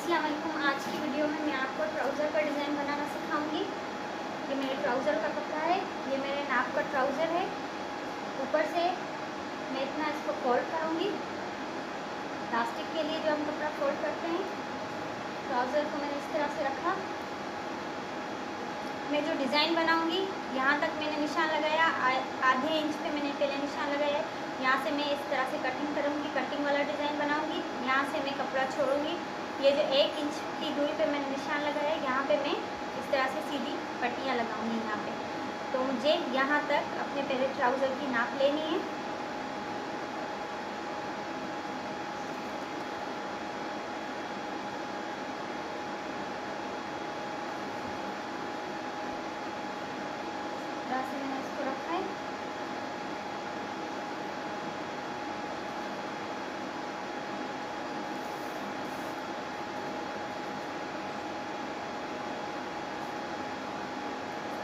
अस्सलाम वालेकुम। आज की वीडियो में मैं आपको ट्राउज़र का डिज़ाइन बनाना सिखाऊंगी। ये मेरे ट्राउज़र का कपड़ा है, ये मेरे नाप का ट्राउज़र है। ऊपर से मैं इतना इसको फोल्ड करूंगी। इलास्टिक के लिए जो हम कपड़ा फोल्ड करते हैं, ट्राउज़र को मैंने इस तरह से रखा। मैं जो डिज़ाइन बनाऊंगी यहाँ तक मैंने निशान लगाया, आधे इंच पे मैंने पहले निशान लगाया है। यहाँ से मैं इस तरह से कटिंग करूँगी, कटिंग वाला डिज़ाइन बनाऊँगी। यहाँ से मैं कपड़ा छोड़ूंगी। ये जो 1 इंच की दूरी पे मैंने निशान लगाया है, यहाँ पे मैं इस तरह से सीधी पट्टियाँ लगाऊंगी यहाँ पे। तो मुझे यहाँ तक अपने पहले ट्राउज़र की नाप लेनी है। इस तरह से मैंने इसको रखा है।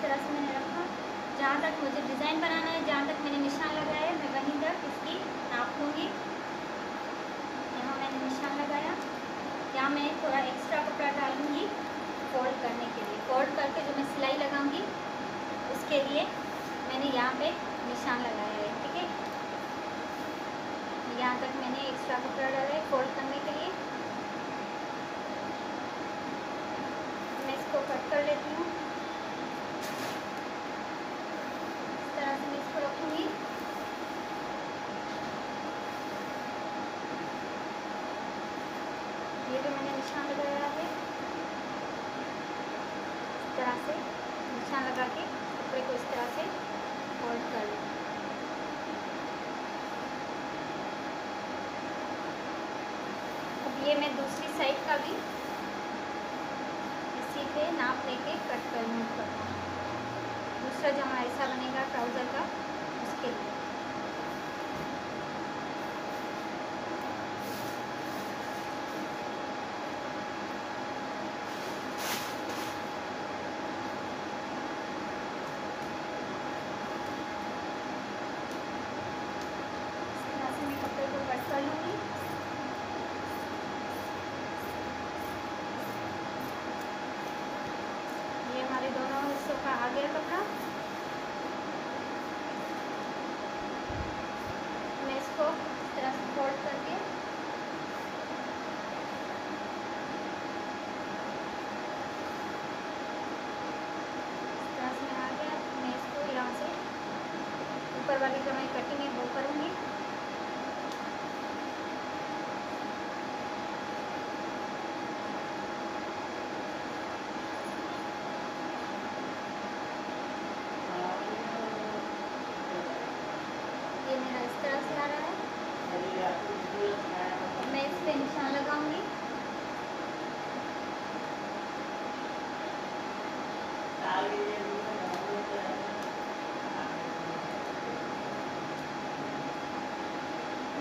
तरह से मैंने रखा। जहाँ तक मुझे डिज़ाइन बनाना है, जहाँ तक मैंने निशान लगाया है, मैं वहीं तक इसकी नाप लूँगी। यहाँ मैंने निशान लगाया। यहाँ मैं थोड़ा एक्स्ट्रा कपड़ा डालूँगी फोल्ड करने के लिए। फोल्ड करके जो मैं सिलाई लगाऊँगी उसके लिए मैंने यहाँ पे निशान लगाया है। ठीक है, यहाँ तक मैंने एक्स्ट्रा कपड़ा डाला है फोल्ड करने के लिए। मैं इसको कट कर लेती हूँ। मैं इसको रखूँगी। ये जो मैंने निशान लगाया है, इस तरह से निशान लगा के कपड़े को इस तरह से फोल्ड कर लें। अब ये मैं दूसरी साइड का भी इसी पे नाप लेके कट करूँगा। दूसरा जो हमारा हिस्सा बनेगा ट्राउज़र का, उसके लिए इस तरह से मैं कपड़े को कट कर लूँगी। ये हमारे दोनों हिस्सों का आ गया कपड़ा। मैं इसको इस तरह से फोल्ड करके इस तरह से आ गया। मैं इसको यहाँ से ऊपर वाली जो हमारी कटिंग है वो करूँगी। ये मेरा इस तरह से आ रहा है। अब मैं इस पे निशान लगाऊंगी।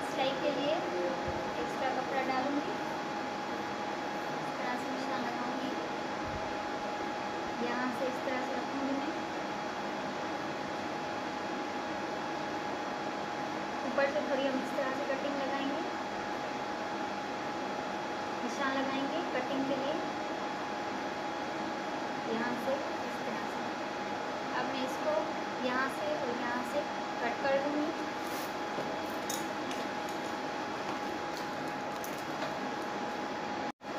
सिलाई के लिए एक्स्ट्रा कपड़ा डालूंगी। इस तरह से निशान लगाऊंगी। यहाँ से इस तरह से रखूंगी मैं। ऊपर से थोड़ी हम इस तरह से कटिंग लगाएंगे, निशान लगाएंगे कटिंग के लिए। यहाँ से इस तरह से अब मैं इसको यहाँ से और यहाँ से कट कर दूँगी।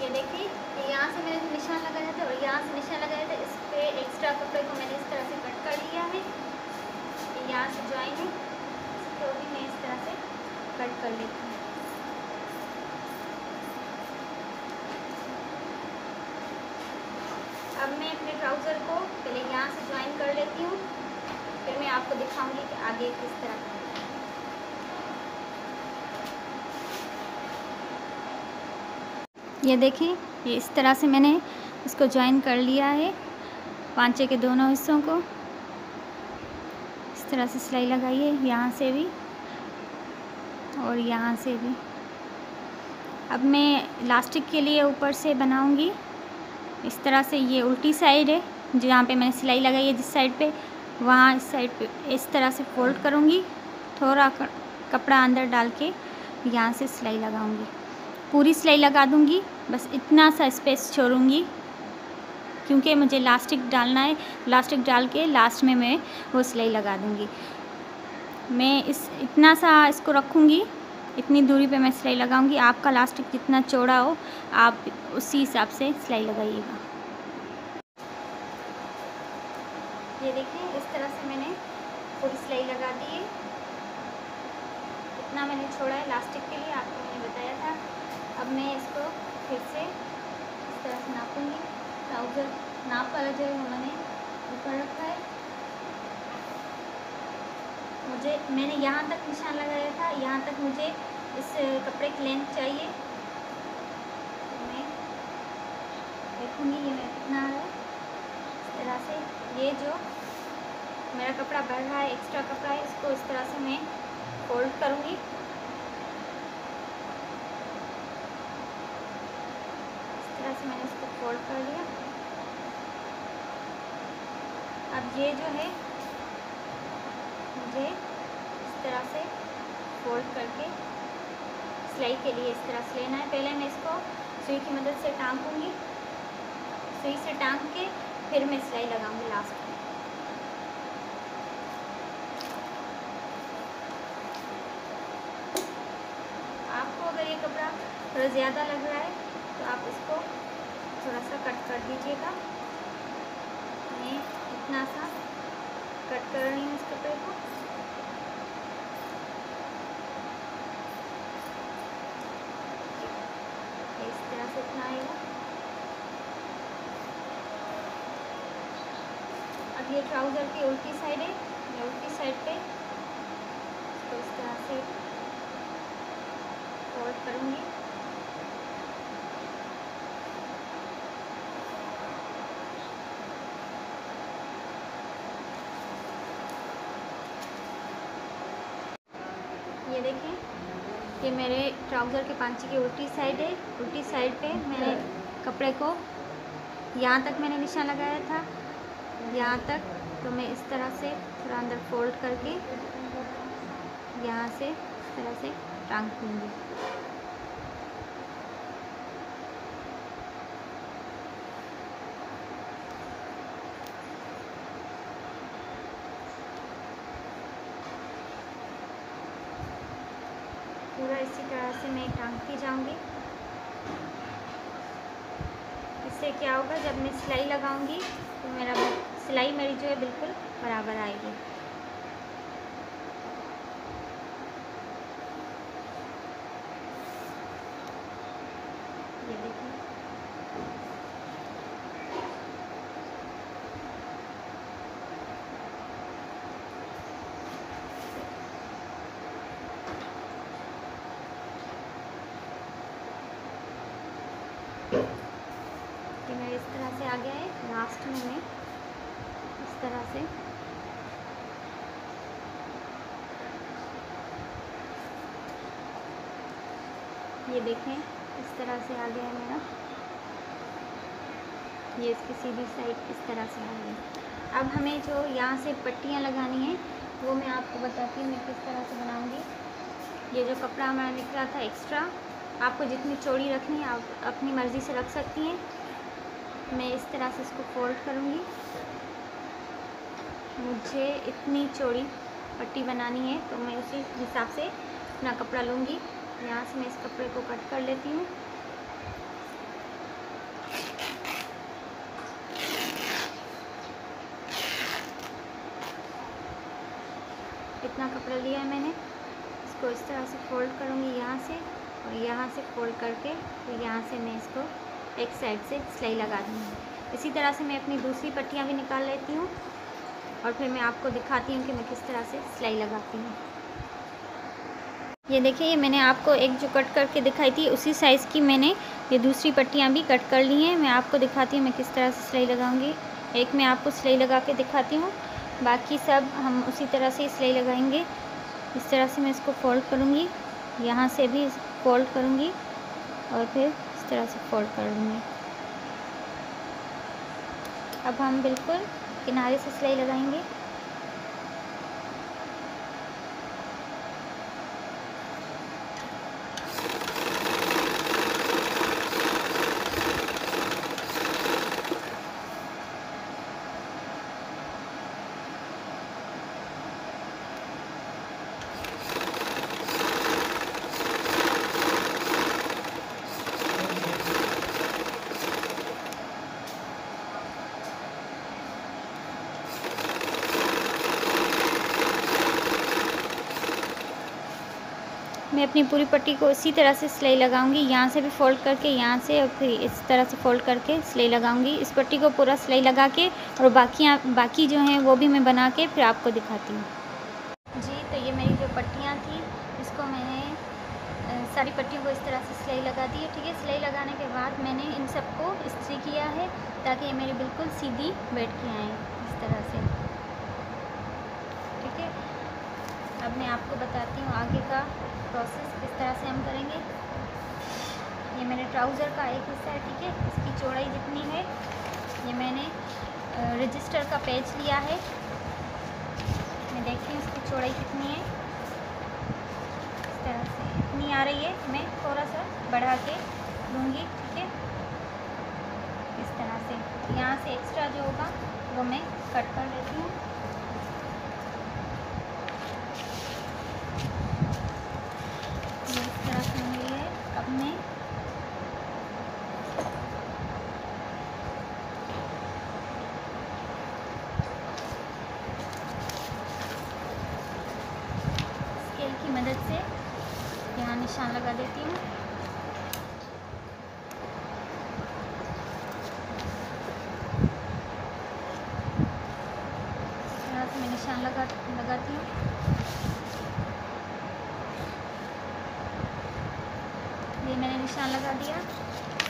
ये देखिए, यहाँ से मैंने निशान लगाया था और यहाँ से निशान लगाया था। इस पे एक्स्ट्रा कपड़े को मैंने इस तरह से कट कर लिया है। यहाँ से ज्वाइन है, इसको भी मैं इस तरह से कट कर लेती हूँ। अब मैं अपने ट्राउज़र को पहले यहाँ से ज्वाइन कर लेती हूँ, फिर मैं आपको दिखाऊंगी कि आगे किस तरह का है। ये देखिए, ये इस तरह से मैंने इसको ज्वाइन कर लिया है, पांचे के दोनों हिस्सों को। इस तरह से सिलाई लगाई है, यहाँ से भी और यहाँ से भी। अब मैं इलास्टिक के लिए ऊपर से बनाऊंगी। इस तरह से ये उल्टी साइड है, जहाँ पे मैंने सिलाई लगाई है जिस साइड पे, वहाँ इस साइड पे इस तरह से फोल्ड करूँगी। थोड़ा कपड़ा अंदर डाल के यहाँ से सिलाई लगाऊँगी पूरी सिलाई लगा दूँगी, बस इतना सा स्पेस छोड़ूँगी क्योंकि मुझे लास्टिक डालना है। लास्टिक डाल के लास्ट में मैं वो सिलाई लगा दूँगी। मैं इतना सा इसको रखूँगी, इतनी दूरी पे मैं सिलाई लगाऊँगी। आपका लास्टिक जितना चौड़ा हो आप उसी हिसाब से सिलाई लगाइएगा। ये देखिए इस तरह से मैंने पूरी सिलाई लगा दी है। इतना मैंने छोड़ा है लास्टिक के लिए, आपको मैंने बताया था। अब मैं इसको फिर से इस तरह से नापूंगी। ट्राउज़र नाप वाला जो है मैंने ऊपर रखा है। मैंने यहाँ तक निशान लगाया था, यहाँ तक मुझे इस कपड़े की लेंथ चाहिए। तो मैं देखूँगी ये मेरा कितना है। इस तरह से ये जो मेरा कपड़ा बढ़ रहा है, एक्स्ट्रा कपड़ा है, इसको इस तरह से मैं फोल्ड करूँगी। इस तरह से मैंने इसको फोल्ड कर लिया। अब ये जो है मुझे इस तरह से फोल्ड करके सिलाई के लिए इस तरह से लेना है। पहले मैं इसको सुई की मदद से टांगूंगी, सुई से टांग के फिर मैं सिलाई लगाऊंगी लास्ट में। आपको अगर ये कपड़ा थोड़ा ज़्यादा लग रहा है तो आप इसको थोड़ा सा कट कर दीजिएगा। मैं इतना सा कट कर रही हूँ इस कपड़े को। इस तरह से इतना आएगा। अब ये ट्राउज़र की उल्टी साइड है, मैं उल्टी साइड पे इसको इस तरह से फोल्ड करूँगी। ये देखें, ये मेरे ट्राउज़र के पांची की उल्टी साइड है। उल्टी साइड पे मैंने कपड़े को यहाँ तक मैंने निशान लगाया था, यहाँ तक। तो मैं इस तरह से थोड़ा अंदर फोल्ड करके यहाँ से इस तरह से टांग दूँगी। पूरा इसी तरह से मैं टांगती जाऊंगी। इससे क्या होगा, जब मैं सिलाई लगाऊंगी तो सिलाई मेरी जो है बिल्कुल बराबर आएगी। ये देखिए, कि मेरे इस तरह से आ गया है। लास्ट में मैं इस तरह से ये देखें, इस तरह से आ गया है मेरा। ये इसकी सीधी साइड इस तरह से आ गई। अब हमें जो यहाँ से पट्टियाँ लगानी हैं वो मैं आपको बताती हूँ मैं किस तरह से बनाऊँगी। ये जो कपड़ा हमारा निकला था एक्स्ट्रा, आपको जितनी चौड़ी रखनी है आप अपनी मर्ज़ी से रख सकती हैं। मैं इस तरह से इसको फोल्ड करूँगी। मुझे इतनी चौड़ी पट्टी बनानी है तो मैं उसी हिसाब से अपना कपड़ा लूँगी। यहाँ से मैं इस कपड़े को कट कर लेती हूँ। इतना कपड़ा लिया है मैंने, इसको इस तरह से फोल्ड करूँगी यहाँ से, और यहाँ से फोल्ड करके तो यहाँ से मैं इसको एक साइड से सिलाई लगा दूँगी। इसी तरह से मैं अपनी दूसरी पट्टियाँ भी निकाल लेती हूँ और फिर मैं आपको दिखाती हूँ कि मैं किस तरह से सिलाई लगाती हूँ। ये देखिए, ये मैंने आपको एक जो कट करके दिखाई थी उसी साइज़ की मैंने ये दूसरी पट्टियाँ भी कट कर ली हैं। मैं आपको दिखाती हूँ मैं किस तरह से सिलाई लगाऊंगी। एक मैं आपको सिलाई लगा के दिखाती हूँ, बाकी सब हम उसी तरह से सिलाई लगाएंगे। इस तरह से मैं इसको फोल्ड करूँगी, यहाँ से भी फोल्ड करूँगी और फिर इस तरह से फोल्ड कर लूँगी। अब हम बिल्कुल किनारे से सिलाई लगाएंगे। मैं अपनी पूरी पट्टी को इसी तरह से सिलाई लगाऊंगी। यहाँ से भी फ़ोल्ड करके, यहाँ से और फिर इस तरह से फ़ोल्ड करके सिलाई लगाऊंगी। इस पट्टी को पूरा सिलाई लगा के और बाकी जो हैं वो भी मैं बना के फिर आपको दिखाती हूँ। जी, तो ये मेरी जो पट्टियाँ थी इसको मैंने सारी पट्टियों को इस तरह से सिलाई लगा दी है। ठीक है, सिलाई लगाने के बाद मैंने इन सबको इस्त्री किया है ताकि ये मेरी बिल्कुल सीधी बैठ के आएँ इस तरह से। ठीक है, अब मैं आपको बताती हूँ आगे का प्रोसेस किस तरह से हम करेंगे। ये मेरे ट्राउज़र का एक हिस्सा है। ठीक है, इसकी चौड़ाई जितनी है, ये मैंने रजिस्टर का पेज लिया है। मैं देखती हूँ इसकी चौड़ाई कितनी है। इस तरह से इतनी आ रही है, मैं थोड़ा सा बढ़ा के लूँगी। ठीक है, इस तरह से यहाँ से एक्स्ट्रा जो होगा वो मैं कट कर लेती हूँ। इस तरह से मिली है। अब मैं स्केल की मदद से यहाँ निशान लगा देती हूँ। इस तरह से मैं निशान लगाती हूँ। ये मैंने निशान लगा दिया।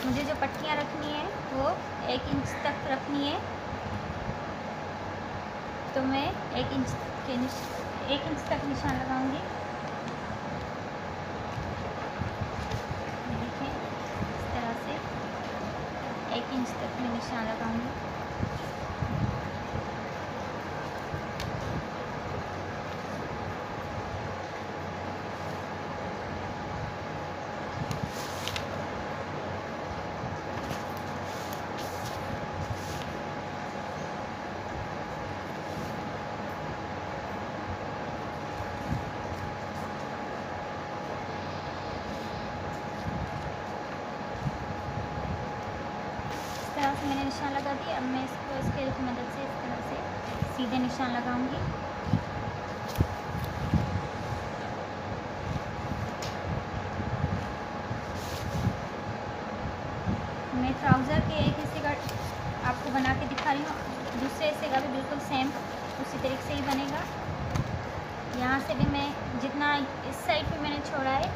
मुझे जो पट्टियाँ रखनी है वो 1 इंच तक रखनी है, तो मैं 1 इंच तक निशान लगाऊंगी। देखिए, इस तरह से 1 इंच तक मैं निशान लगाऊंगी। मैंने निशान लगा दिया। अब मैं इसको स्केल की मदद से इस तरह से सीधे निशान लगाऊंगी। मैं ट्राउज़र के एक हिस्से का आपको बना के दिखा रही हूँ, दूसरे हिस्से का भी बिल्कुल सेम उसी तरीके से ही बनेगा। यहाँ से भी मैं जितना इस साइड पे मैंने छोड़ा है,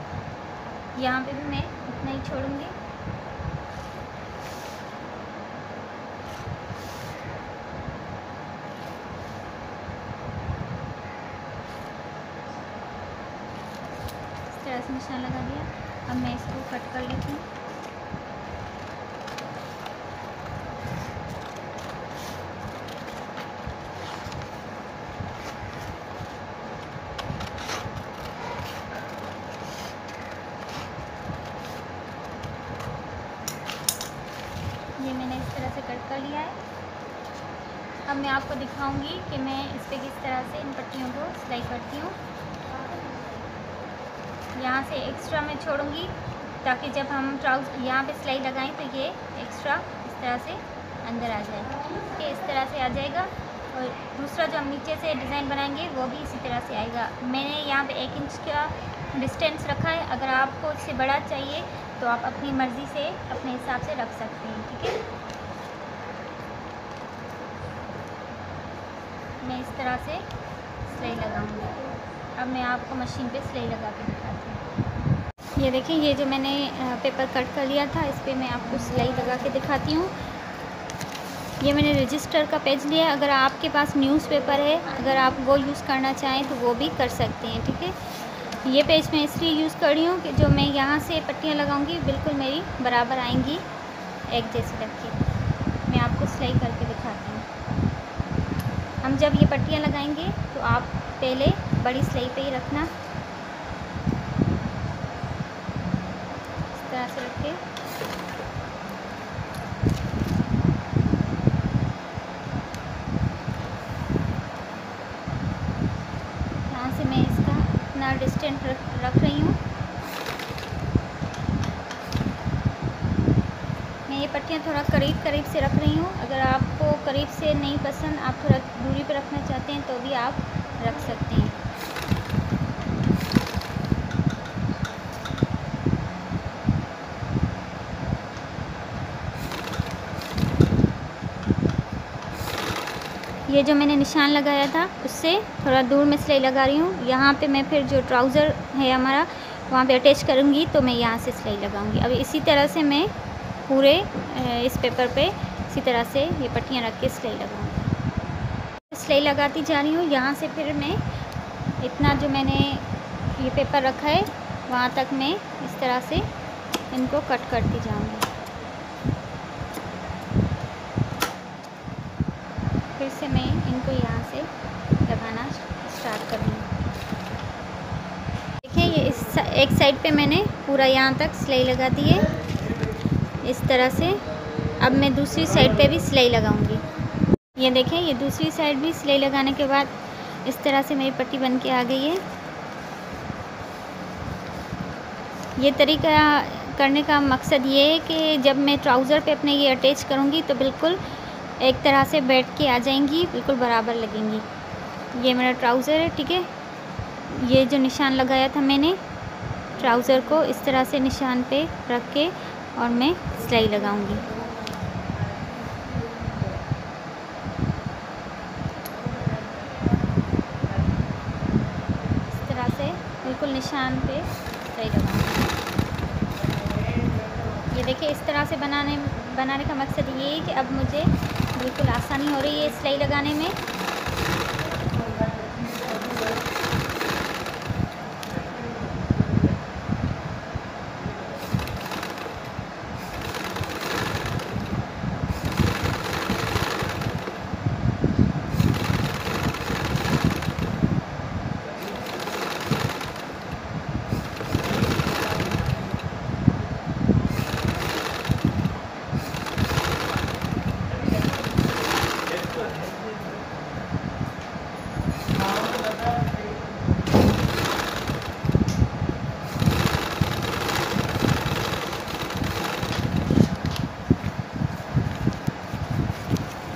यहाँ पे भी मैं उतना ही छोड़ूंगी। से निशान लगा दिया। अब मैं इसको कट कर लेती हूँ। ये मैंने इस तरह से कट कर लिया है। अब मैं आपको दिखाऊंगी कि मैं इस पर किस तरह से इन पट्टियों को सिलाई करती हूँ। यहाँ से एक्स्ट्रा मैं छोड़ूंगी ताकि जब हम ट्राउज़र यहाँ पे सिलाई लगाएं तो ये एक्स्ट्रा इस तरह से अंदर आ जाए। ठीक है, इस तरह से आ जाएगा। और दूसरा जो हम नीचे से डिज़ाइन बनाएंगे वो भी इसी तरह से आएगा। मैंने यहाँ पे 1 इंच का डिस्टेंस रखा है। अगर आपको इससे बड़ा चाहिए तो आप अपनी मर्ज़ी से अपने हिसाब से रख सकते हैं। ठीक है, मैं इस तरह से सिलाई लगाऊंगी। अब मैं आपको मशीन पे सिलाई लगा के दिखाती हूँ। ये देखिए, ये जो मैंने पेपर कट कर लिया था, इस पर मैं आपको सिलाई लगा के दिखाती हूँ। ये मैंने रजिस्टर का पेज लिया है। अगर आपके पास न्यूज़पेपर है, अगर आप वो यूज़ करना चाहें तो वो भी कर सकते हैं। ठीक है, ये पेज मैं इसलिए यूज़ कर रही हूँ कि जो मैं यहाँ से पट्टियाँ लगाऊंगी बिल्कुल मेरी बराबर आएंगी, एक जैसी रख के। मैं आपको सिलाई करके दिखाती हूँ। हम जब ये पट्टियाँ लगाएंगे तो आप पहले बड़ी सिलाई पे ही रखना, इस तरह से रख के। यहाँ से मैं इसका अपना डिस्टेंस रख रही हूँ। मैं ये पट्टियाँ थोड़ा करीब से रख रही हूँ। अगर आपको करीब से नहीं पसंद, आप थोड़ा दूरी पे रखना चाहते हैं तो भी आप रख सकते हैं। ये जो मैंने निशान लगाया था उससे थोड़ा दूर में सिलाई लगा रही हूँ। यहाँ पे मैं फिर जो ट्राउज़र है हमारा वहाँ पे अटैच करूँगी तो मैं यहाँ से सिलाई लगाऊँगी। अब इसी तरह से मैं पूरे इस पेपर पे इसी तरह से ये पट्टियाँ रख के सिलाई लगाऊँगी। सिलाई लगाती जा रही हूँ। यहाँ से फिर मैं इतना जो मैंने ये पेपर रखा है वहाँ तक मैं इस तरह से इनको कट करती जाऊँगी। फिर से मैं इनको यहाँ से लगाना स्टार्ट करूँगी। देखिए ये एक साइड पे मैंने पूरा यहाँ तक सिलाई लगा दी है इस तरह से। अब मैं दूसरी साइड पे भी सिलाई लगाऊंगी। ये देखें, ये दूसरी साइड भी सिलाई लगाने के बाद इस तरह से मेरी पट्टी बन के आ गई है। ये तरीका करने का मकसद ये है कि जब मैं ट्राउज़र पे अपने ये अटैच करूँगी तो बिल्कुल एक तरह से बैठ के आ जाएंगी, बिल्कुल बराबर लगेंगी। ये मेरा ट्राउज़र है, ठीक है। ये जो निशान लगाया था मैंने ट्राउज़र को इस तरह से निशान पे रख के और मैं सिलाई लगाऊंगी। इस तरह से बिल्कुल निशान पे सिलाई लगाऊंगी। ये देखिए, इस तरह से बनाने का मकसद ये है कि अब मुझे बिल्कुल आसानी हो रही है सिलाई लगाने में।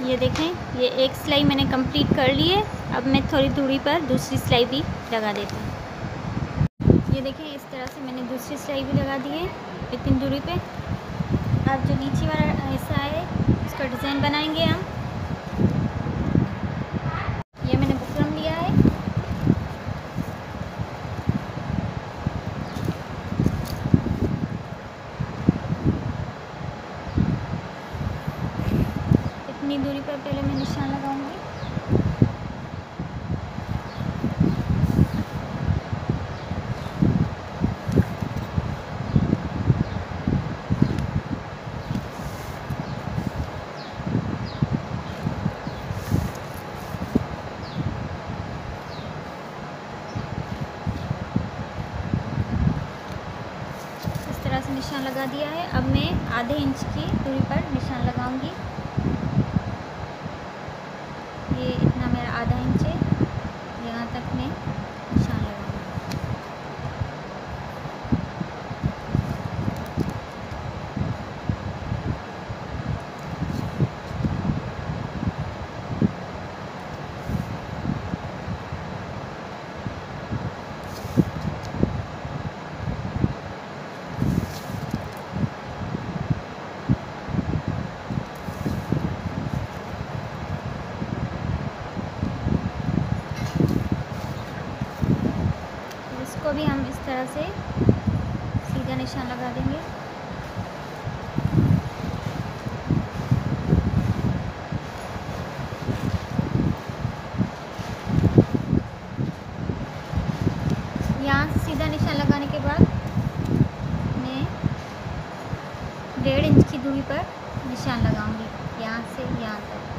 ये देखें, ये एक सिलाई मैंने कंप्लीट कर ली है। अब मैं थोड़ी दूरी पर दूसरी सिलाई भी लगा देती हूँ। ये देखें, इस तरह से मैंने दूसरी सिलाई भी लगा दी है इतनी दूरी पे। अब जो नीचे वाला हिस्सा है उसका डिज़ाइन बनाएंगे हम। ये मैंने बुकरम लिया है। इतनी दूरी पर पहले मैं निशान लगाऊंगी। इस तरह से निशान लगा दिया है। अब मैं आधे इंच की दूरी पर निशान लगाऊंगी। ये इतना मेरा आधा इंच है, यहाँ तक मैं निशान लगाऊंगी। इसको भी हम इस तरह से सीधा निशान लगा देंगे। यहाँ से सीधा निशान लगाने के बाद मैं 1.5 इंच की दूरी पर निशान लगाऊंगी, यहाँ से यहाँ तक।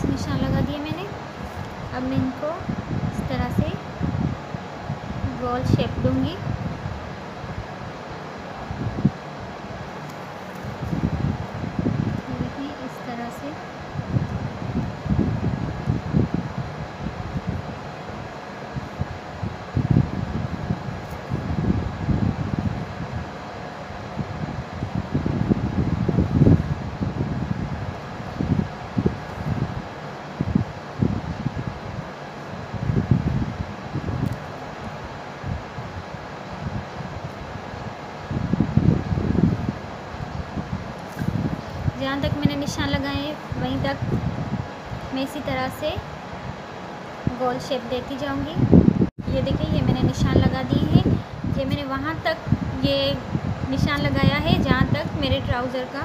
निशान लगा दिए मैंने। अब मैं इनको इस तरह से गोल शेप दूंगी। देखिए, इस तरह से जहाँ तक मैंने निशान लगाए वहीं तक मैं इसी तरह से गोल शेप देती जाऊंगी। ये देखिए, ये मैंने निशान लगा दिए हैं। ये मैंने वहाँ तक ये निशान लगाया है जहाँ तक मेरे ट्राउज़र का,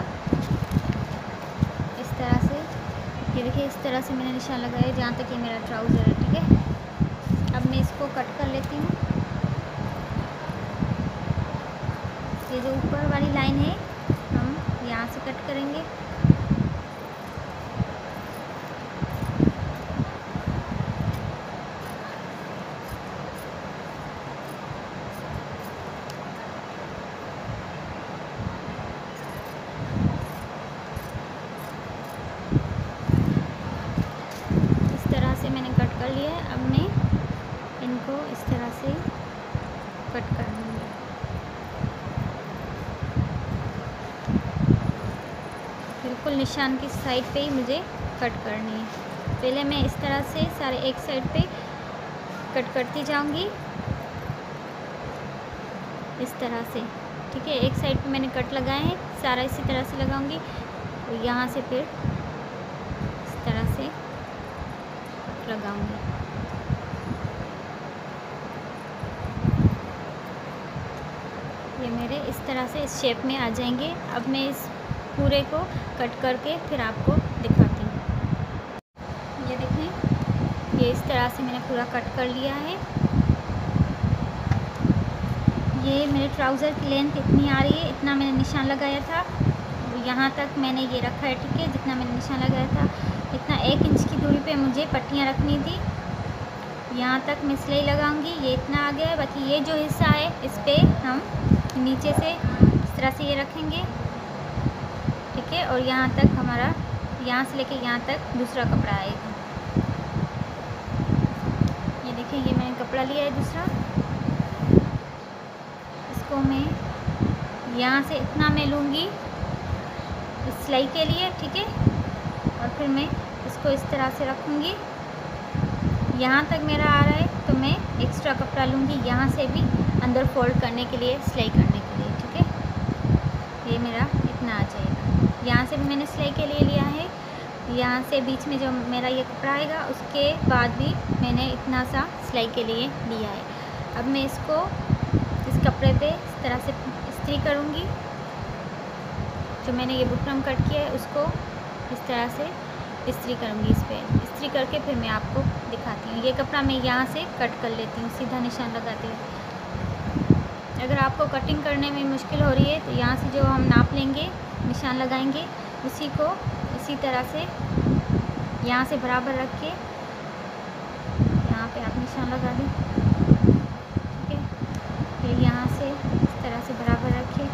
इस तरह से। ये देखिए, इस तरह से मैंने निशान लगाया है जहाँ तक ये मेरा ट्राउज़र है, ठीक है। अब मैं इसको कट कर लेती हूँ। ये जो ऊपर वाली लाइन है हम यहाँ से कट करेंगे। इस तरह से मैंने कट कर लिया है। अब मैं इनको इस तरह से कट कर लूँगी। बिल्कुल निशान की साइड पे ही मुझे कट करनी है। पहले मैं इस तरह से सारे एक साइड पे कट करती जाऊंगी, इस तरह से, ठीक है। एक साइड पे मैंने कट लगाए हैं, सारा इसी तरह से लगाऊंगी और यहाँ से फिर इस तरह से लगाऊंगी। ये मेरे इस तरह से इस शेप में आ जाएंगे। अब मैं इस पूरे को कट करके फिर आपको दिखाती हूँ। ये देखें, ये इस तरह से मैंने पूरा कट कर लिया है। ये मेरे ट्राउज़र की लेंथ इतनी आ रही है, इतना मैंने निशान लगाया था, यहाँ तक मैंने ये रखा है, ठीक है। जितना मैंने निशान लगाया था इतना 1 इंच की दूरी पे मुझे पट्टियाँ रखनी थी। यहाँ तक मैं सिलाई लगाऊंगी। ये इतना आ गया है। बाकी ये जो हिस्सा है इस पर हम नीचे से इस तरह से ये रखेंगे, ठीक है। और यहाँ तक हमारा, यहाँ से लेके यहाँ तक दूसरा कपड़ा आएगा। ये देखिए, ये मैंने कपड़ा लिया है दूसरा। इसको मैं यहाँ से इतना मैं लूँगी सिलाई के लिए, ठीक है। और फिर मैं इसको इस तरह से रखूँगी। यहाँ तक मेरा आ रहा है तो मैं एक्स्ट्रा कपड़ा लूँगी यहाँ से भी अंदर फोल्ड करने के लिए, सिलाई करने के लिए, ठीक है। ये मेरा इतना आ जाएगा। यहाँ से भी मैंने सिलाई के लिए लिया है। यहाँ से बीच में जो मेरा ये कपड़ा आएगा उसके बाद भी मैंने इतना सा सिलाई के लिए लिया है। अब मैं इसको इस कपड़े पे इस तरह से इस्त्री करूँगी। जो मैंने ये बुकरम कट किया है उसको इस तरह से इस्त्री करूँगी। इस पर इस्त्री करके फिर मैं आपको दिखाती हूँ। ये कपड़ा मैं यहाँ से कट कर लेती हूँ, सीधा निशान लगाते हुए। अगर आपको कटिंग करने में मुश्किल हो रही है तो यहाँ से जो हम नाप लेंगे, निशान लगाएंगे, उसी को इसी तरह से यहाँ से बराबर रख के यहाँ पे आप निशान लगा दें, ठीक है। फिर यहाँ से इस तरह से बराबर रख के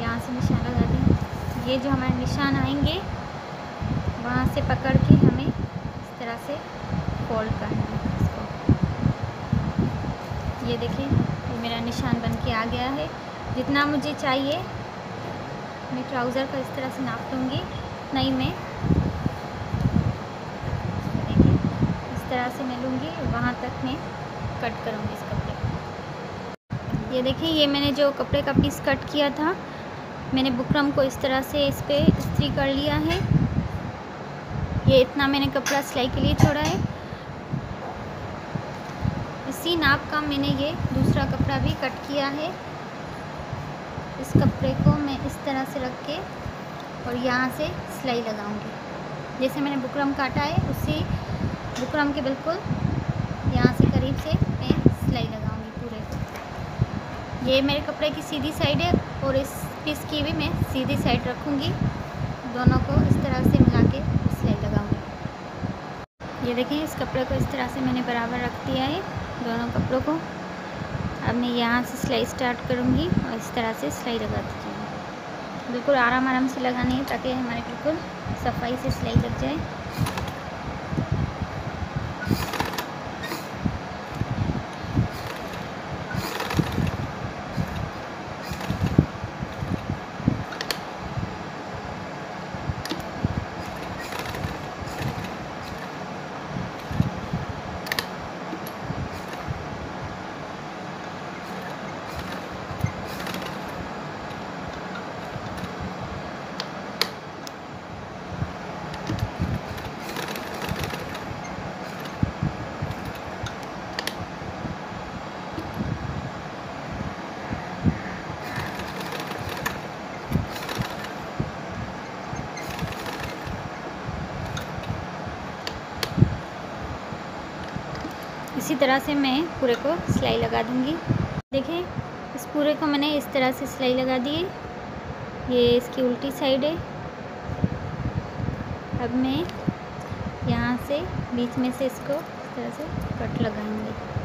यहाँ से निशान लगा दें। ये जो हमारे निशान आएंगे वहाँ से पकड़ के हमें इस तरह से फोल्ड करना है इसको। ये देखिए, ये मेरा निशान बन के आ गया है। जितना मुझे चाहिए मैं ट्राउज़र का इस तरह से नाप लूँगी, उतना ही मैं, देखिए इस तरह से मैं लूँगी, वहाँ तक मैं कट करूँगी इस कपड़े को। ये देखिए, ये मैंने जो कपड़े का पीस कट किया था, मैंने बुकरम को इस तरह से इस पर इस्त्री कर लिया है। ये इतना मैंने कपड़ा सिलाई के लिए छोड़ा है। इसी नाप का मैंने ये दूसरा कपड़ा भी कट किया है। इस कपड़े को मैं इस तरह से रख के और यहाँ से सिलाई लगाऊंगी। जैसे मैंने बुकरम काटा है उसी बुकरम के बिल्कुल यहाँ से करीब से मैं सिलाई लगाऊंगी पूरे को। ये मेरे कपड़े की सीधी साइड है और इस पीस की भी मैं सीधी साइड रखूँगी। दोनों को इस तरह से मिला के सिलाई लगाऊंगी। ये देखिए, इस कपड़े को इस तरह से मैंने बराबर रख दिया है, दोनों कपड़ों को। अब मैं यहाँ से सिलाई स्टार्ट करूँगी और इस तरह से सिलाई लगाती जाऊँगी। बिल्कुल आराम आराम से लगानी है ताकि हमारे बिल्कुल सफाई से सिलाई लग जाए। तरह से मैं पूरे को सिलाई लगा दूँगी। देखिए इस पूरे को मैंने इस तरह से सिलाई लगा दी है। ये इसकी उल्टी साइड है। अब मैं यहाँ से बीच में से इसको इस तरह से कट लगाएंगे।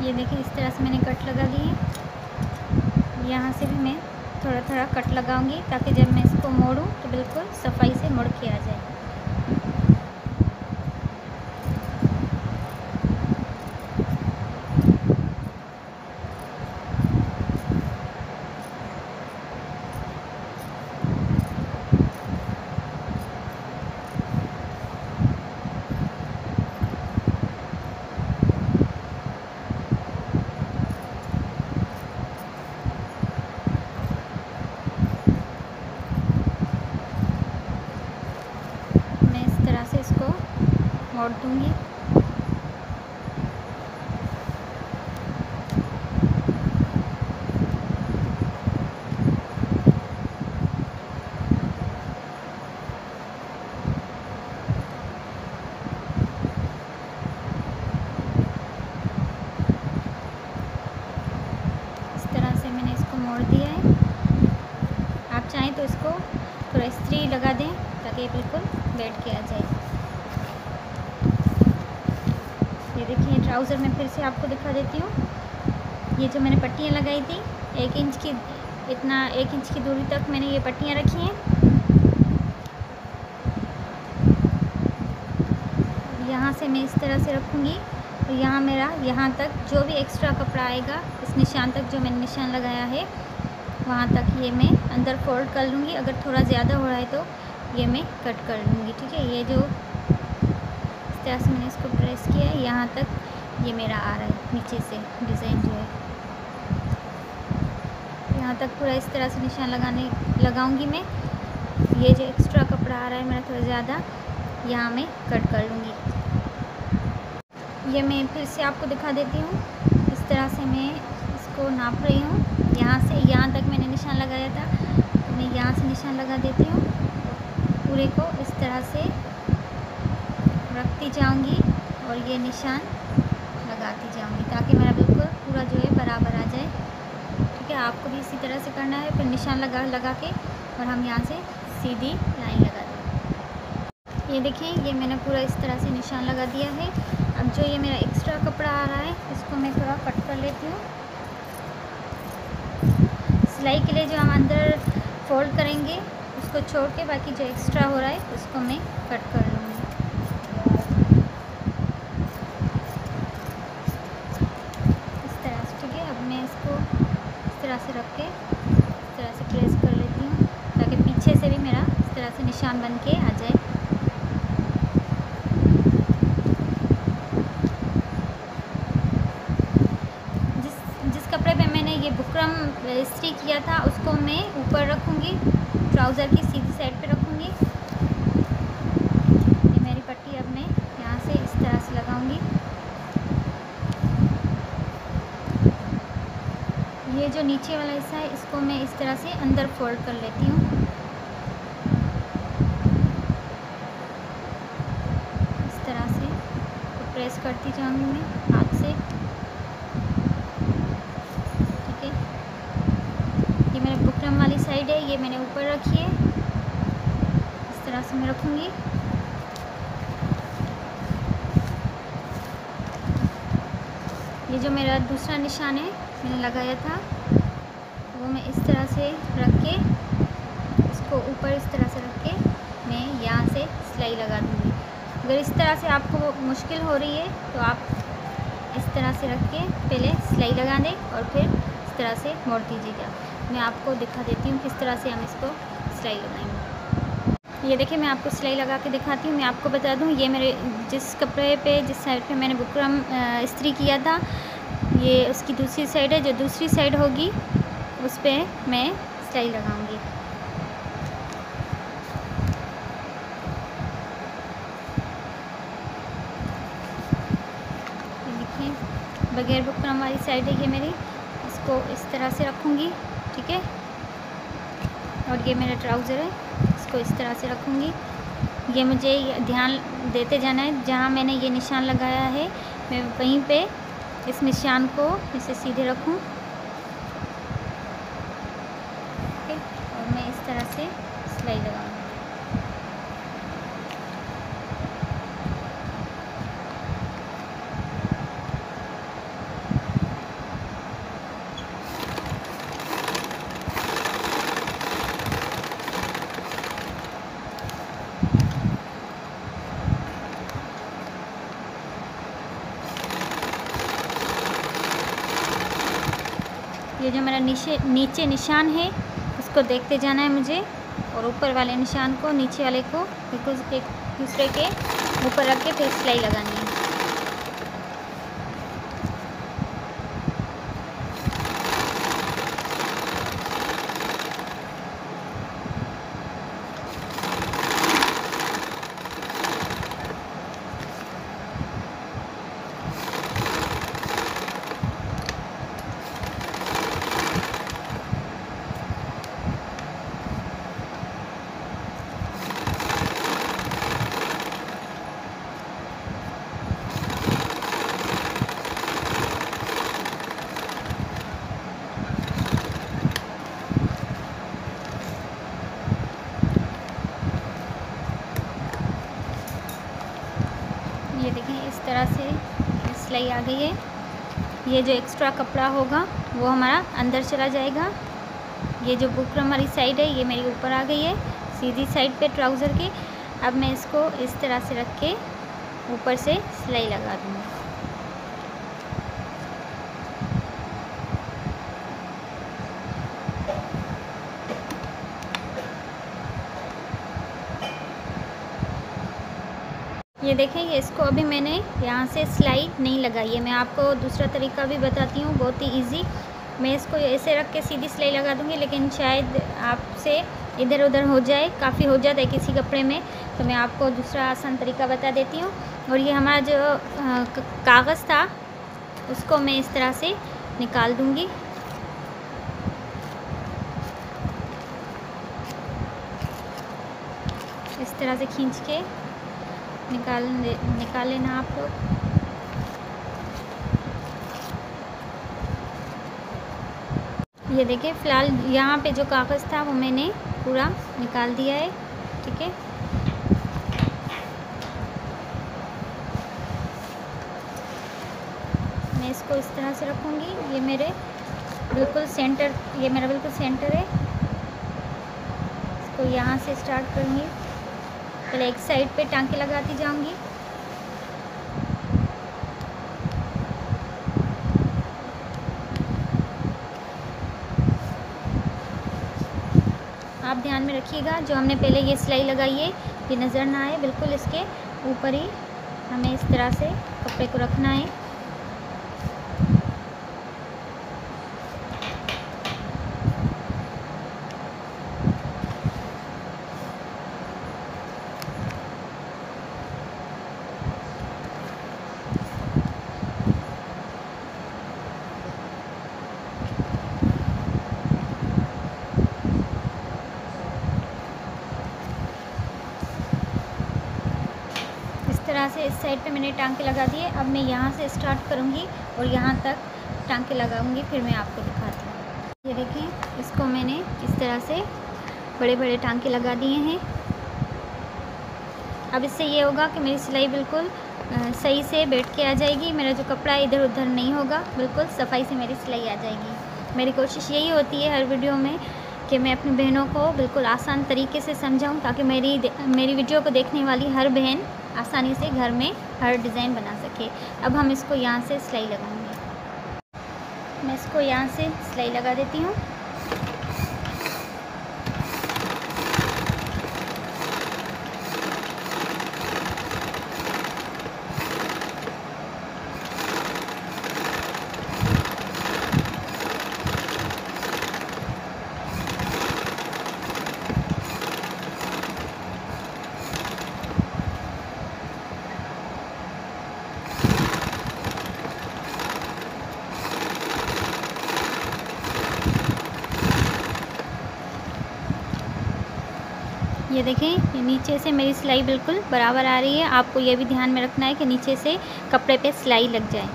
ये देखिए इस तरह से मैंने कट लगा ली है। यहाँ से भी मैं थोड़ा थोड़ा कट लगाऊंगी ताकि जब मैं इसको मोड़ूं तो बिल्कुल सफाई से मुड़ के आ जाए। मोड़ दूँगी। इस तरह से मैंने इसको मोड़ दिया है। आप चाहें तो इसको थोड़ा इस्त्री लगा दें ताकि बिल्कुल बैठ के आ जाए। ये देखिए ट्राउज़र में फिर से आपको दिखा देती हूँ। ये जो मैंने पट्टियाँ लगाई थी 1 इंच की, इतना 1 इंच की दूरी तक मैंने ये पट्टियाँ रखी हैं। यहाँ से मैं इस तरह से रखूँगी और यहाँ मेरा यहाँ तक जो भी एक्स्ट्रा कपड़ा आएगा इस निशान तक जो मैंने निशान लगाया है वहाँ तक ये मैं अंदर फोल्ड कर लूँगी। अगर थोड़ा ज़्यादा हो रहा है तो ये मैं कट कर लूँगी। ठीक है, ये जो इस तरह से मैंने इसको प्रेस किया है यहाँ तक ये मेरा आ रहा है नीचे से डिज़ाइन जो है यहाँ तक पूरा इस तरह से निशान लगाऊंगी मैं। ये जो एक्स्ट्रा कपड़ा आ रहा है मेरा थोड़ा ज़्यादा यहाँ मैं कट कर लूँगी। ये मैं फिर से आपको दिखा देती हूँ। इस तरह से मैं इसको नाप रही हूँ। यहाँ से यहाँ तक मैंने निशान लगाया था तो मैं यहाँ से निशान लगा देती हूँ। पूरे को इस तरह से रखती जाऊंगी और ये निशान लगाती जाऊंगी ताकि मेरा बिल्कुल पूरा जो है बराबर आ जाए। ठीक है, आपको भी इसी तरह से करना है। फिर निशान लगा के और हम यहाँ से सीधी लाइन लगा दें। ये देखिए ये मैंने पूरा इस तरह से निशान लगा दिया है। अब जो ये मेरा एक्स्ट्रा कपड़ा आ रहा है इसको मैं थोड़ा कट कर लेती हूँ। सिलाई के लिए जो हम अंदर फोल्ड करेंगे उसको छोड़ के बाकी जो एक्स्ट्रा हो रहा है उसको मैं कट कर लूँगी। इस तरह से। ठीक है, अब मैं इसको इस तरह से रख के इस तरह से प्रेस कर लेती हूँ ताकि पीछे से भी मेरा इस तरह से निशान बन के आ जाए। जिस कपड़े पे मैंने ये बुकरम इस्त्री किया था उसको मैं ऊपर रखूँगी, ट्राउज़र की सीधी साइड पे रखूँगी। ये मेरी पट्टी अब मैं यहाँ से इस तरह से लगाऊँगी। ये जो नीचे वाला हिस्सा है इसको मैं इस तरह से अंदर फोल्ड कर लेती हूँ। इस तरह से तो प्रेस करती जाऊँगी मैं हाथ से। ठीक है, ये मेरे बुकरम वाली साइड है, ये मैंने ऊपर रखी है। इस तरह से मैं रखूँगी। ये जो मेरा दूसरा निशान है मैंने लगाया था वो मैं इस तरह से रख के इसको ऊपर इस तरह से रख के मैं यहाँ से सिलाई लगा दूँगी। अगर इस तरह से आपको मुश्किल हो रही है तो आप इस तरह से रख के पहले सिलाई लगा दें और फिर इस तरह से मोड़ दीजिएगा। मैं आपको दिखा देती हूँ किस तरह से हम इसको सिलाई लगाएंगे। ये देखिए मैं आपको सिलाई लगा के दिखाती हूँ। मैं आपको बता दूँ ये मेरे जिस कपड़े पे जिस साइड पे मैंने बुकरम इस्त्री किया था ये उसकी दूसरी साइड है। जो दूसरी साइड होगी उस पर मैं सिलाई लगाऊंगी। ये देखिए बगैर बुकरम वाली साइड है ये मेरी, इसको इस तरह से रखूँगी, ठीक है। और ये मेरा ट्राउज़र है, इसको इस तरह से रखूँगी। ये मुझे ध्यान देते जाना है, जहाँ मैंने ये निशान लगाया है मैं वहीं पे इस निशान को इसे सीधे रखूँ, ठीक है। और मैं इस तरह से सिलाई लगाऊँगी। ये जो मेरा नीचे निशान है उसको देखते जाना है मुझे, और ऊपर वाले निशान को, नीचे वाले को बिल्कुल एक दूसरे के ऊपर रख के फिर सिलाई लगानी है। ये देखें इस तरह से सिलाई आ गई है। ये जो एक्स्ट्रा कपड़ा होगा वो हमारा अंदर चला जाएगा। ये जो बुकरम वाली साइड है ये मेरी ऊपर आ गई है सीधी साइड पे ट्राउज़र की। अब मैं इसको इस तरह से रख के ऊपर से सिलाई लगा दूँगी। ये देखें, ये इसको अभी मैंने यहाँ से सिलाई नहीं लगाई है। मैं आपको दूसरा तरीका भी बताती हूँ, बहुत ही इजी। मैं इसको ऐसे रख के सीधी सिलाई लगा दूँगी, लेकिन शायद आपसे इधर उधर हो जाए, काफ़ी हो जाता है किसी कपड़े में, तो मैं आपको दूसरा आसान तरीका बता देती हूँ। और ये हमारा जो कागज़ था उसको मैं इस तरह से निकाल दूँगी। इस तरह से खींच के निकाल लेना आप लोग। ये देखिए फ़िलहाल यहाँ पे जो कागज़ था वो मैंने पूरा निकाल दिया है, ठीक है। मैं इसको इस तरह से रखूँगी। ये मेरे बिल्कुल सेंटर, ये मेरा बिल्कुल सेंटर है। इसको यहाँ से स्टार्ट करूँगी, पहले एक साइड पे टांके लगाती जाऊंगी। आप ध्यान में रखिएगा, जो हमने पहले ये सिलाई लगाई है ये नज़र ना आए, बिल्कुल इसके ऊपर ही हमें इस तरह से कपड़े को रखना है। तरह से इस साइड पे मैंने टांके लगा दिए। अब मैं यहाँ से स्टार्ट करूँगी और यहाँ तक टांके लगाऊंगी, फिर मैं आपको दिखाती हूँ। ये देखिए, इसको मैंने इस तरह से बड़े बड़े टांके लगा दिए हैं। अब इससे ये होगा कि मेरी सिलाई बिल्कुल सही से बैठ के आ जाएगी। मेरा जो कपड़ा है इधर उधर नहीं होगा, बिल्कुल सफाई से मेरी सिलाई आ जाएगी। मेरी कोशिश यही होती है हर वीडियो में कि मैं अपनी बहनों को बिल्कुल आसान तरीके से समझाऊं, ताकि मेरी वीडियो को देखने वाली हर बहन आसानी से घर में हर डिज़ाइन बना सके। अब हम इसको यहाँ से सिलाई लगाएंगे। मैं इसको यहाँ से सिलाई लगा देती हूँ। ये देखें, ये नीचे से मेरी सिलाई बिल्कुल बराबर आ रही है। आपको ये भी ध्यान में रखना है कि नीचे से कपड़े पे सिलाई लग जाए।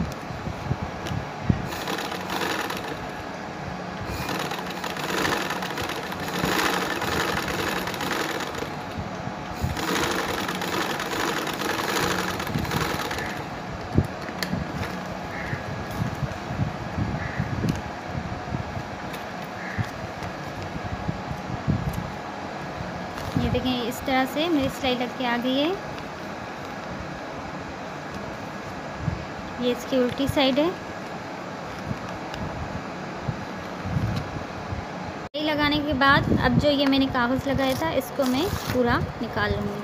ये देखें, इस तरह से मेरी सिलाई लग के आ गई है। ये इसकी उल्टी साइड है। सिलाई लगाने के बाद अब जो ये मैंने कागज़ लगाया था इसको मैं पूरा निकाल लूँगी।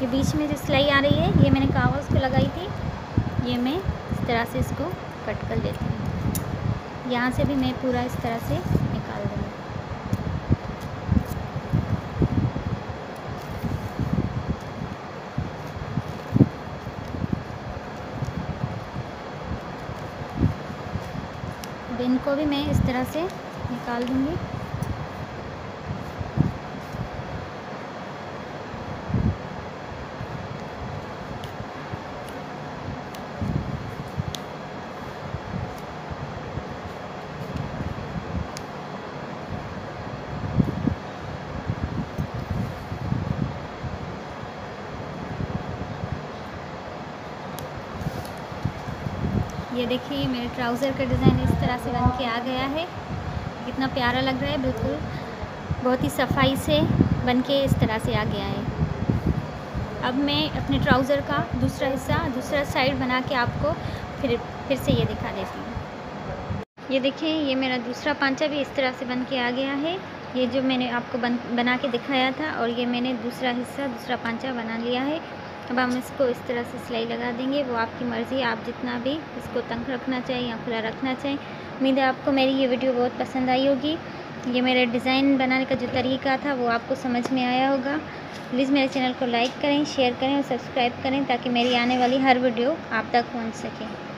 ये बीच में जो सिलाई आ रही है ये मैंने कागज़ को लगाई थी। ये मैं इस तरह से इसको कट कर लेती हूँ। यहाँ से भी मैं पूरा इस तरह से निकाल दूँगी। अब इनको भी मैं इस तरह से निकाल दूँगी। ये देखिए, मेरे ट्राउज़र का डिज़ाइन इस तरह से बन के आ गया है। कितना प्यारा लग रहा है, बिल्कुल बहुत ही सफाई से बन के इस तरह से आ गया है। अब मैं अपने ट्राउज़र का दूसरा हिस्सा, दूसरा साइड बना के आपको फिर से ये दिखा देती हूँ। ये देखिए, ये मेरा दूसरा पांचा भी इस तरह से बन के आ गया है। ये जो मैंने आपको बना के दिखाया था, और ये मैंने दूसरा हिस्सा, दूसरा पांचा बना लिया है। अब हम इसको इस तरह से सिलाई लगा देंगे। वो आपकी मर्ज़ी है, आप जितना भी इसको तंग रखना चाहें या खुला रखना चाहें। उम्मीद है आपको मेरी ये वीडियो बहुत पसंद आई होगी। ये मेरे डिज़ाइन बनाने का जो तरीका था वो आपको समझ में आया होगा। प्लीज़ मेरे चैनल को लाइक करें, शेयर करें और सब्सक्राइब करें ताकि मेरी आने वाली हर वीडियो आप तक पहुंच सके।